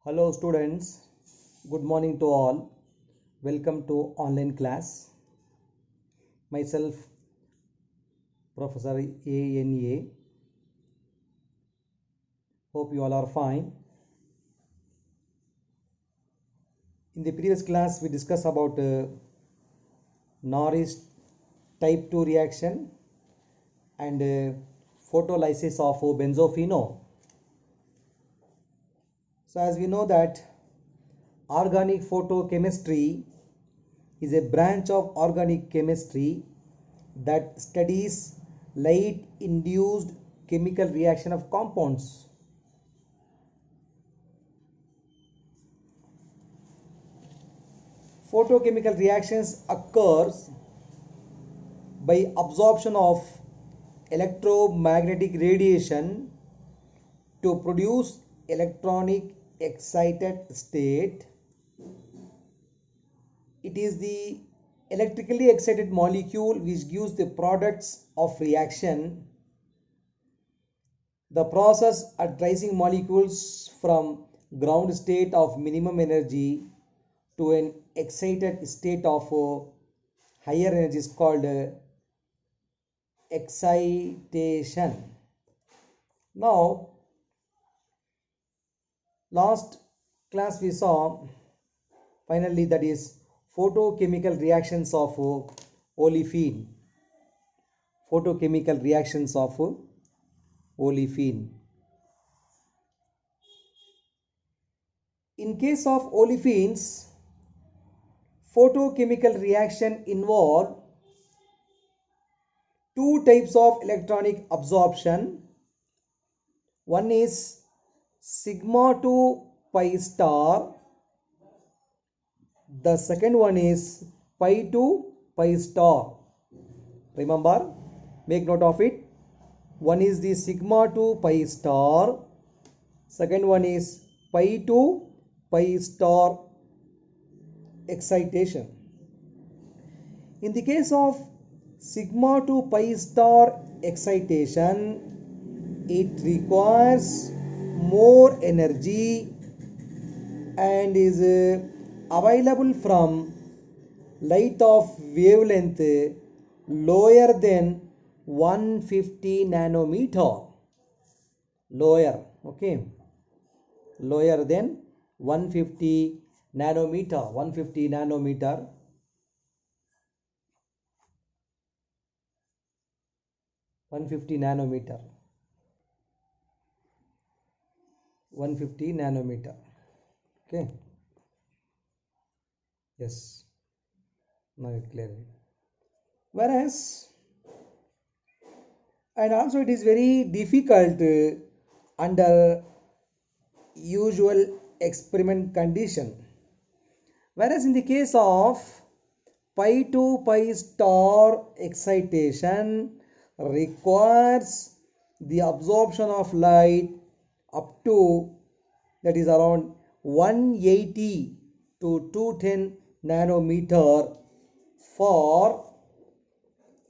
Hello students, good morning to all. Welcome to online class. Myself Professor ANA. Hope you all are fine. In the previous class we discussed about Norris type 2 reaction and photolysis of benzophenone. So as we know that organic photochemistry is a branch of organic chemistry that studies light induced chemical reaction of compounds. Photochemical reactions occurs by absorption of electromagnetic radiation to produce electronic excited state. It is the electrically excited molecule which gives the products of reaction. The process at rising molecules from ground state of minimum energy to an excited state of higher energy is called excitation. Now, last class we saw finally that is photochemical reactions of olefin. Photochemical reactions of olefin. In case of olefins, photochemical reaction involve two types of electronic absorption. One is sigma to pi star. The second one is pi to pi star. Remember, make note of it. One is the sigma to pi star. Second one is pi to pi star excitation. In the case of sigma to pi star excitation, it requires more energy and is available from light of wavelength lower than 150 nanometer. Lower than 150 nanometer. 150 nanometer. Okay. 150 nanometer. Okay. Yes. Now it clearly. Whereas, and also it is very difficult under usual experiment condition. Whereas in the case of pi to pi star excitation requires the absorption of light up to, that is around 180 to 210 nanometer for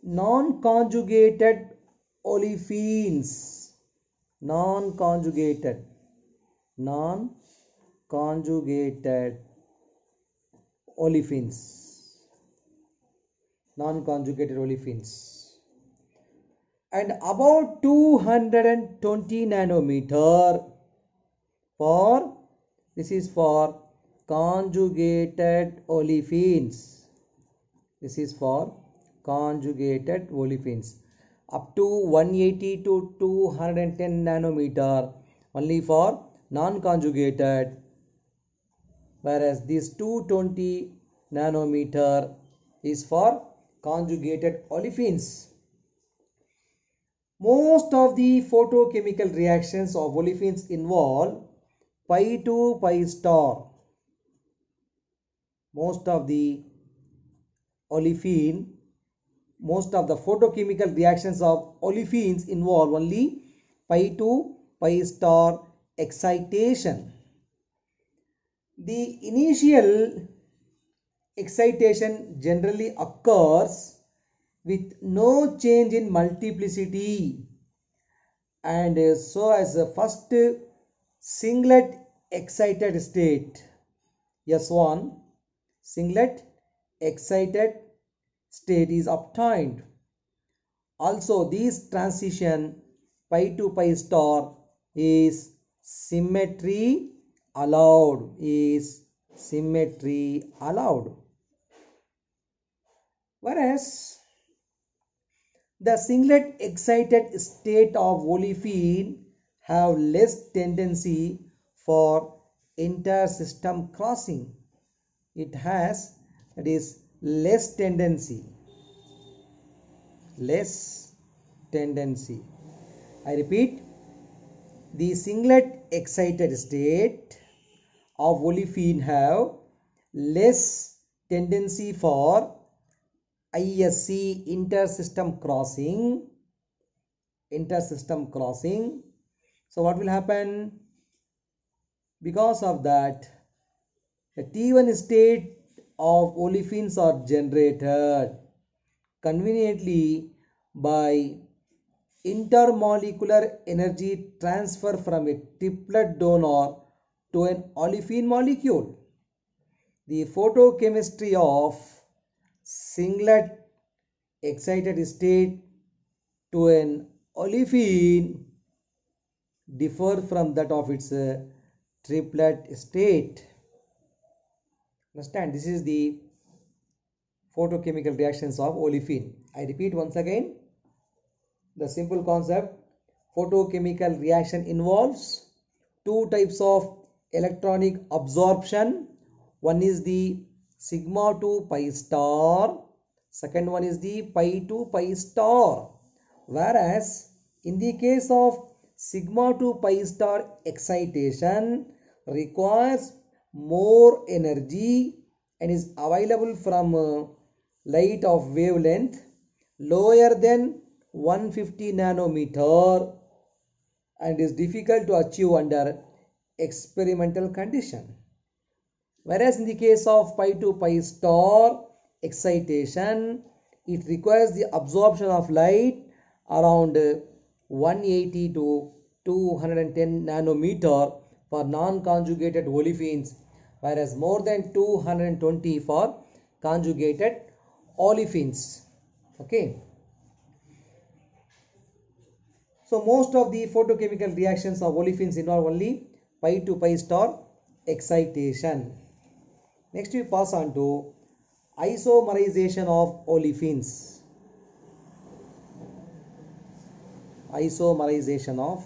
non-conjugated olefins. Non-conjugated olefins. Non-conjugated olefins. And about 220 nanometer for, this is for conjugated olefins. This is for conjugated olefins. Up to 180 to 210 nanometer only for non-conjugated, whereas this 220 nanometer is for conjugated olefins. Most of the photochemical reactions of olefins involve pi to pi star. Most of the photochemical reactions of olefins involve only pi to pi star excitation. The initial excitation generally occurs with no change in multiplicity, and so as the first singlet excited state, S1, singlet excited state is obtained. Also, this transition pi to pi star is symmetry allowed, whereas the singlet excited state of olefin have less tendency for inter-system crossing. It has, that is, less tendency. I repeat, the singlet excited state of olefin have less tendency for ISC, inter-system crossing. So what will happen? Because of that, the T1 state of olefins are generated conveniently by intermolecular energy transfer from a triplet donor to an olefin molecule. The photochemistry of singlet excited state to an olefin differ from that of its triplet state. Understand? This is the photochemical reactions of olefin. I repeat once again the simple concept. Photochemical reaction involves two types of electronic absorption. One is the sigma to pi star, second one is the pi to pi star. Whereas in the case of sigma to pi star excitation requires more energy and is available from light of wavelength lower than 150 nanometer and is difficult to achieve under experimental condition. Whereas in the case of pi to pi star excitation, it requires the absorption of light around 180 to 210 nanometer for non-conjugated olefins, whereas more than 220 for conjugated olefins. Okay. So most of the photochemical reactions of olefins involve only pi to pi star excitation. Next we pass on to isomerization of olefins. Isomerization of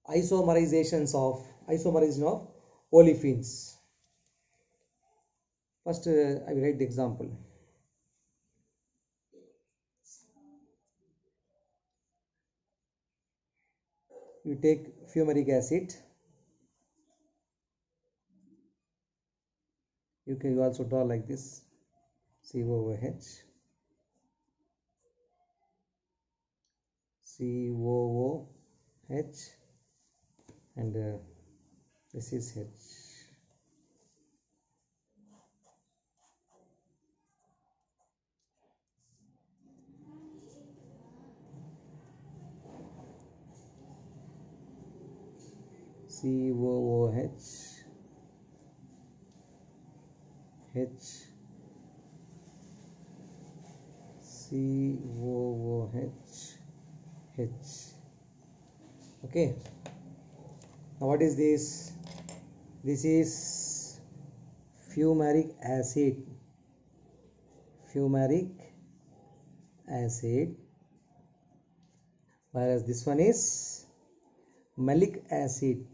isomerization of olefins. First I will write the example. You take fumaric acid. You can also draw like this, COOH, and this is H. COOH, H, COOH, H. Okay. Now what is this? This is fumaric acid. Whereas this one is malic acid.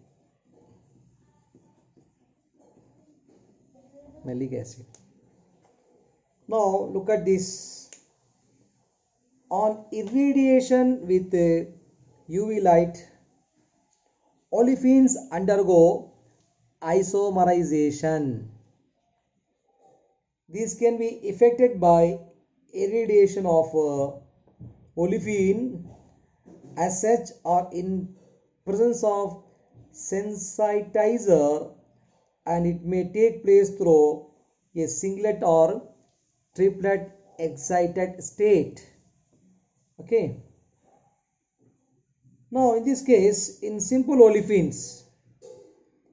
Now look at this. On irradiation with UV light, olefins undergo isomerization. This can be effected by irradiation of olefin as such or in presence of sensitizer, and it may take place through a singlet or triplet excited state. Okay. Now in this case, in simple olefins,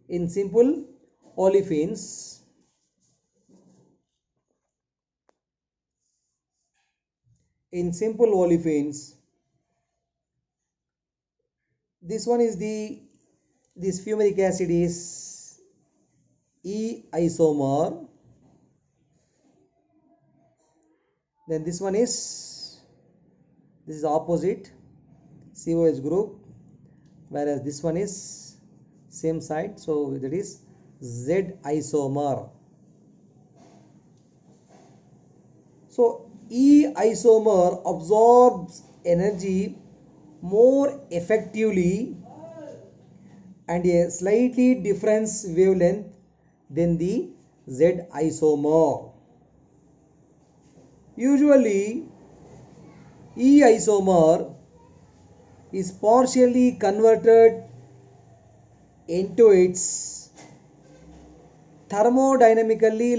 in simple olefins, this one is this fumaric acid is E isomer. Then this is opposite COH group, whereas this one is same side, so that is Z isomer. So E isomer absorbs energy more effectively and a slightly different wavelength than the Z isomer. Usually E isomer is partially converted into its thermodynamically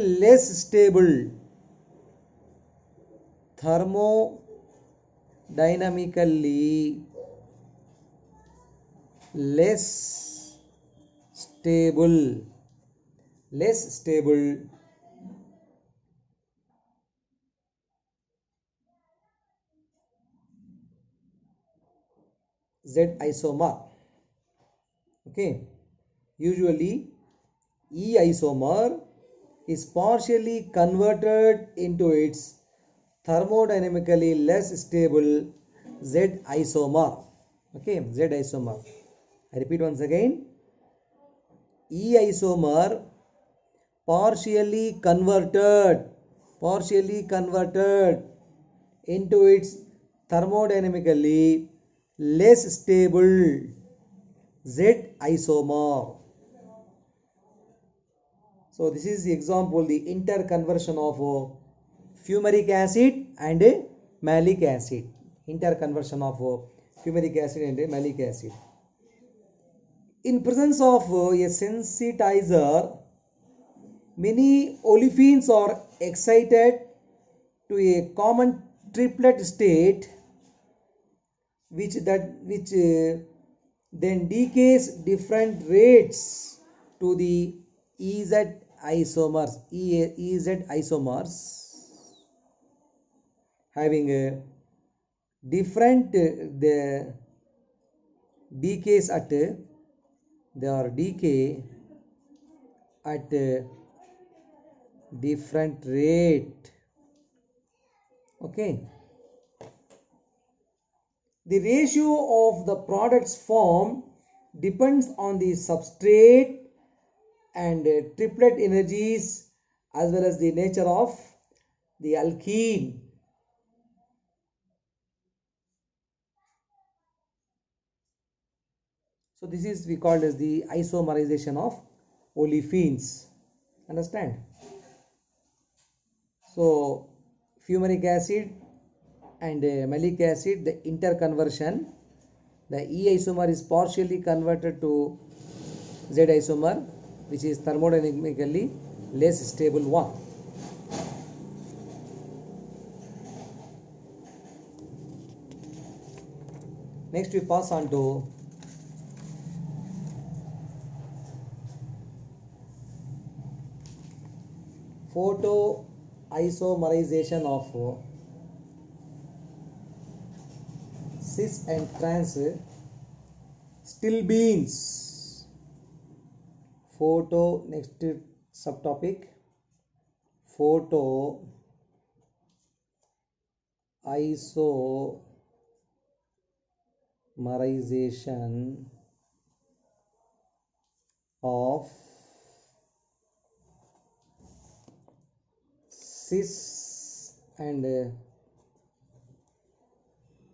less stable less stable Z isomer. Okay, usually E isomer is partially converted into its thermodynamically less stable Z isomer. Okay, Z isomer. I repeat once again. E isomer partially converted into its thermodynamically less stable Z isomer. So this is the example, the interconversion of fumaric acid and malic acid. Interconversion of fumaric acid and malic acid. In presence of a sensitizer, many olefins are excited to a common triplet state, which then decays different rates to the EZ isomers, having a different the decays at they are decay at different rate. Okay. The ratio of the products formed depends on the substrate and triplet energies as well as the nature of the alkene. So this is we called as the isomerization of olefins. Understand? So fumaric acid and malic acid, the interconversion, the E isomer is partially converted to Z isomer, which is thermodynamically less stable one. Next we pass on to photoisomerization of cis and trans stilbenes. Next subtopic, photoisomerization of cis and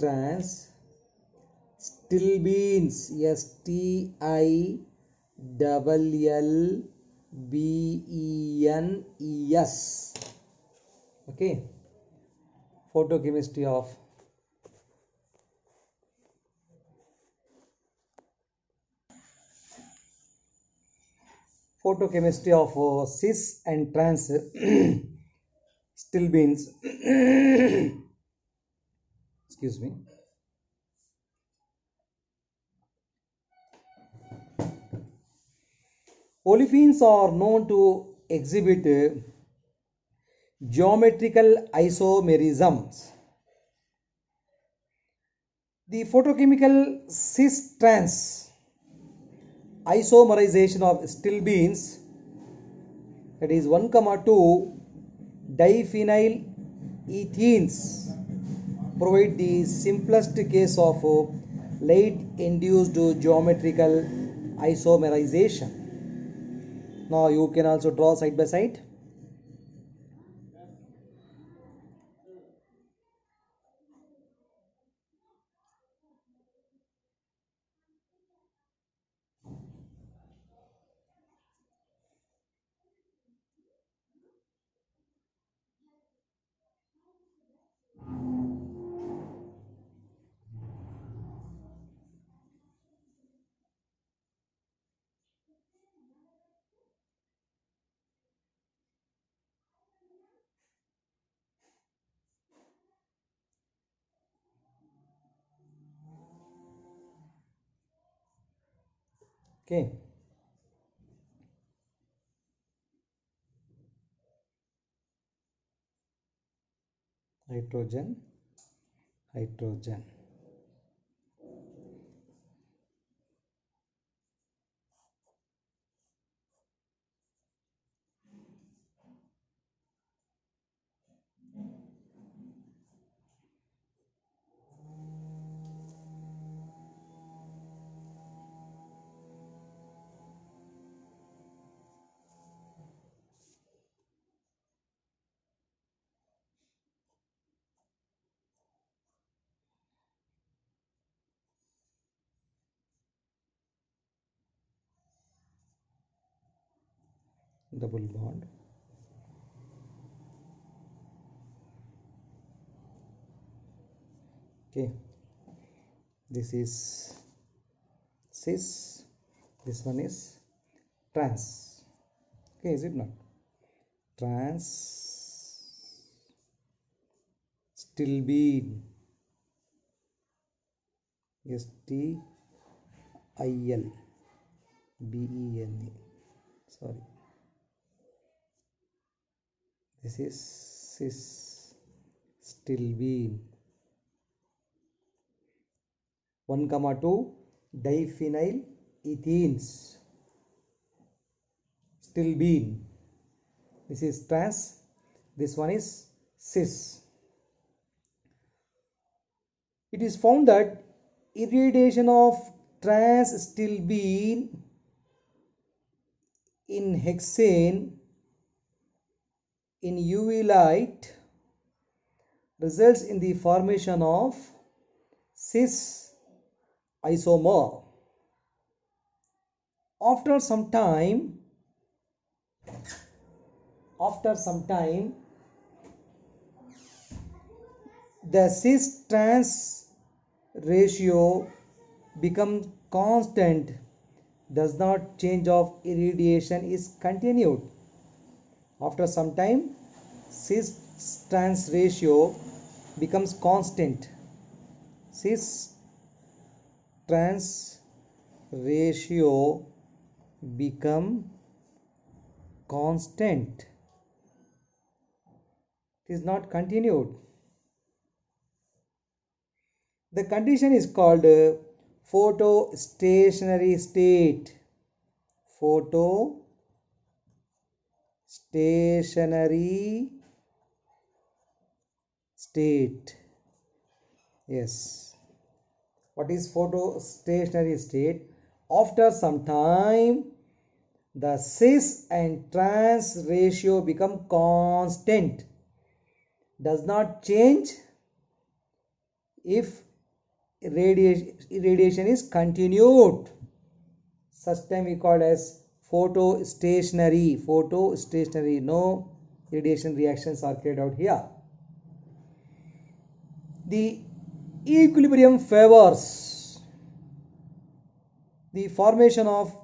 trans stilbenes. STILLBENES. Okay, photochemistry of photochemistry of cis and trans still beans. Excuse me. Olefins are known to exhibit geometrical isomerisms. The photochemical cis-trans isomerization of stilbenes, that is 1,2 diphenyl ethenes, provide the simplest case of light-induced geometrical isomerization. Now you can also draw side by side. Okay. Hydrogen, hydrogen. Double bond. Okay, this is cis, this one is trans. Okay, is it not? Trans stilbene, STIL BENE. Sorry, this is cis stilbene. 1,2 diphenyl ethenes, stilbene. This is trans, this one is cis. It is found that irradiation of trans stilbene in hexane in UV light results in the formation of cis isomer. After some time, the cis trans ratio becomes constant, does not change of irradiation is continued. After some time, cis trans ratio becomes constant. Cis trans ratio become constant. It is not continued. The condition is called photostationary state. Photostationary state. Yes. What is photostationary state? After some time, the cis and trans ratio become constant, does not change if irradiation is continued. Such time we call as photostationary. No irradiation reactions are carried out here. The equilibrium favors the formation of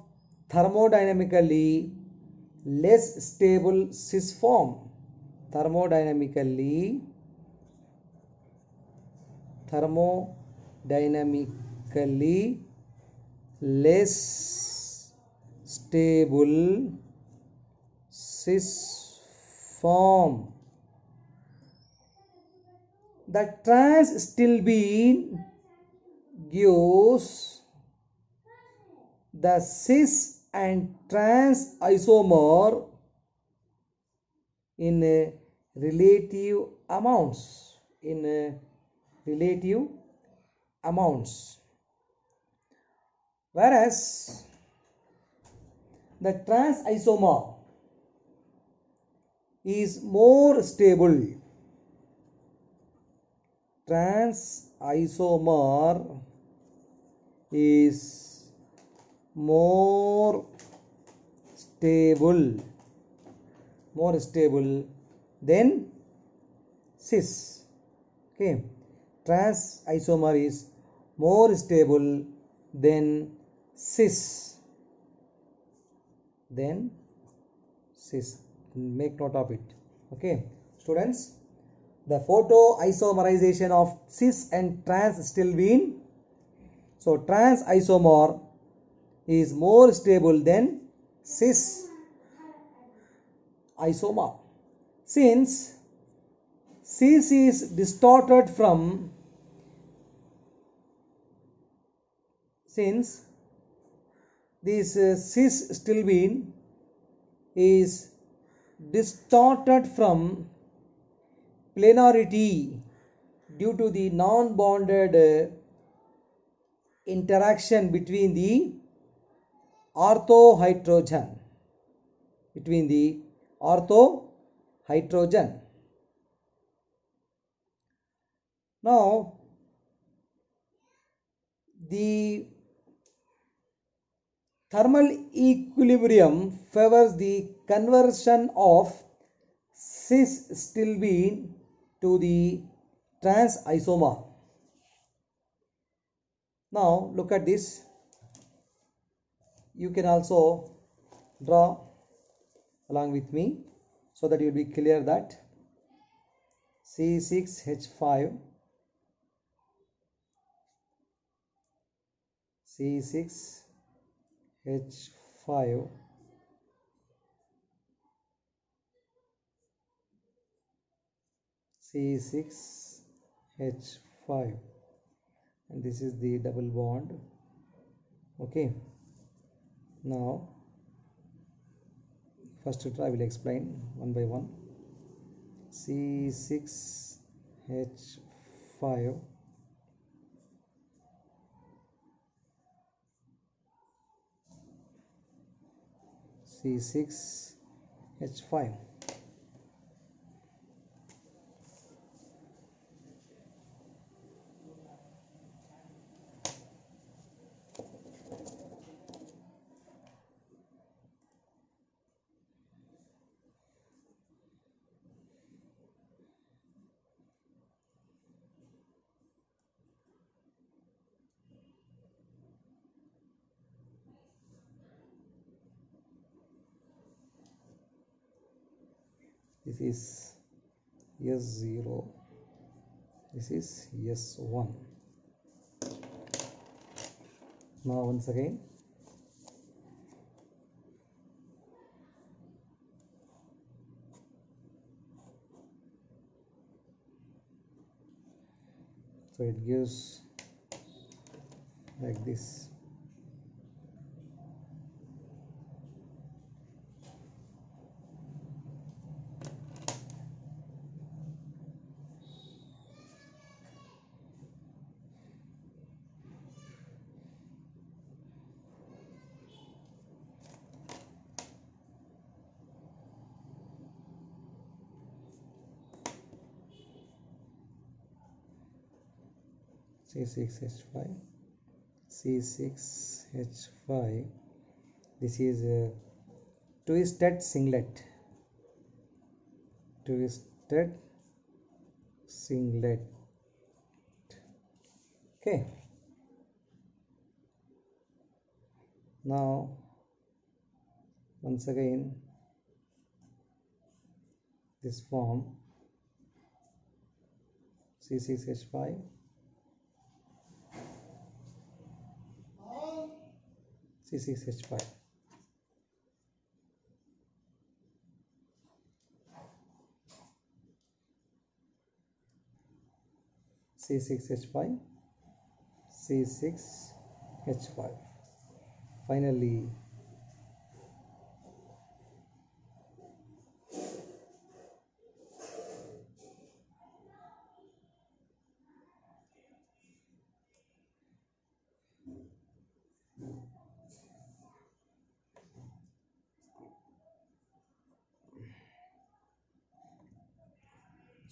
thermodynamically less stable cis form. Thermodynamically less stable cis form. The trans stilbene gives the cis and trans isomer in relative amounts. Whereas the trans isomer is more stable. Trans isomer is more stable than cis. Okay, trans isomer is more stable than cis. Make note of it. Okay, students, the photoisomerization of cis and trans stilbene. So trans isomer is more stable than cis isomer. Since cis is distorted from this cis stilbene is distorted from planarity due to the non-bonded interaction between the orthohydrogen. Now the thermal equilibrium favors the conversion of cis stilbene to the trans isomer. Now look at this. You can also draw along with me so that you will be clear that C6H5 C6H5 and this is the double bond. Okay, now first I will explain one by one. C6H5 C6H5 this is S0, this is S1. Now once again so it gives like this. C6H5 this is a twisted singlet. Okay, now once again this form C6H5 C6H5. C6H5 C6H5. Finally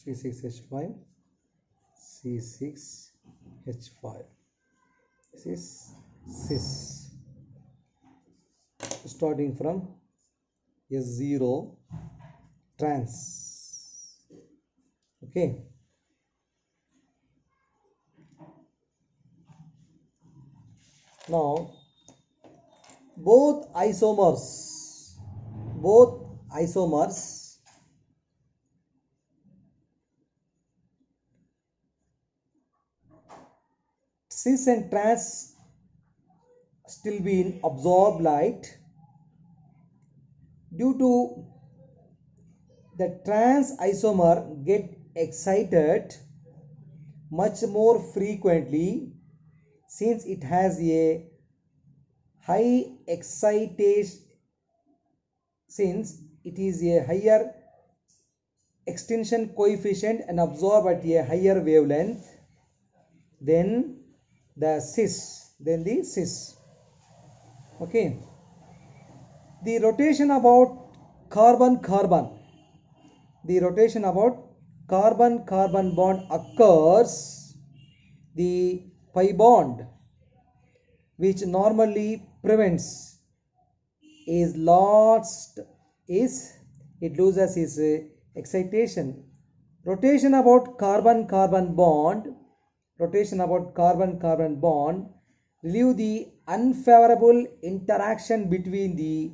C6H5 C6H5. This is cis. Starting from S0 trans. Okay. Now both isomers cis and trans still being absorb light due to the trans isomer get excited much more frequently since it has a high excitation, since it is a higher extinction coefficient and absorb at a higher wavelength than the cis. Okay. The rotation about carbon-carbon bond occurs. The pi bond, which normally prevents, is lost, it loses its excitation. Rotation about carbon-carbon bond relieve the unfavorable interaction between the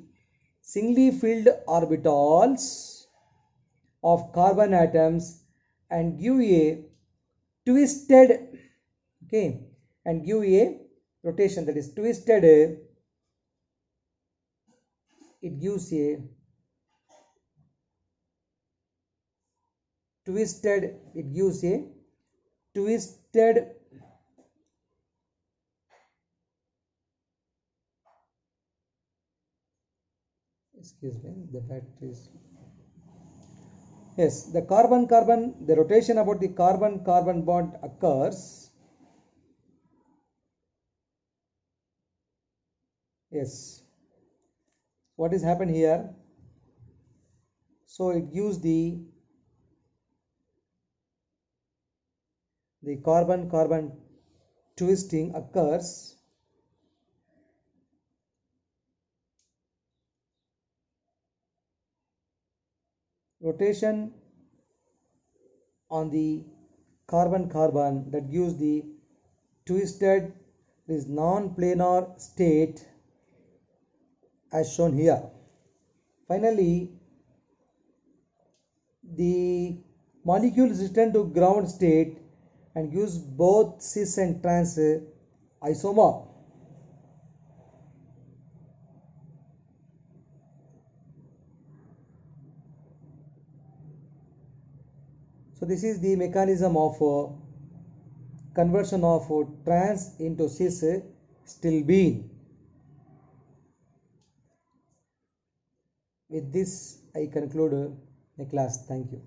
singly filled orbitals of carbon atoms and give a twisted, and give a rotation, that is twisted, it gives a twisted excuse me, the battery is, yes, the the rotation about the carbon-carbon bond occurs. Yes, what is happened here? So it gives the carbon-carbon twisting occurs. Rotation on the carbon-carbon, that gives the twisted, this non-planar state as shown here. Finally, the molecule is returned to ground state and gives both cis and trans isomer. So this is the mechanism of conversion of trans into cis still being. With this I conclude my class. Thank you.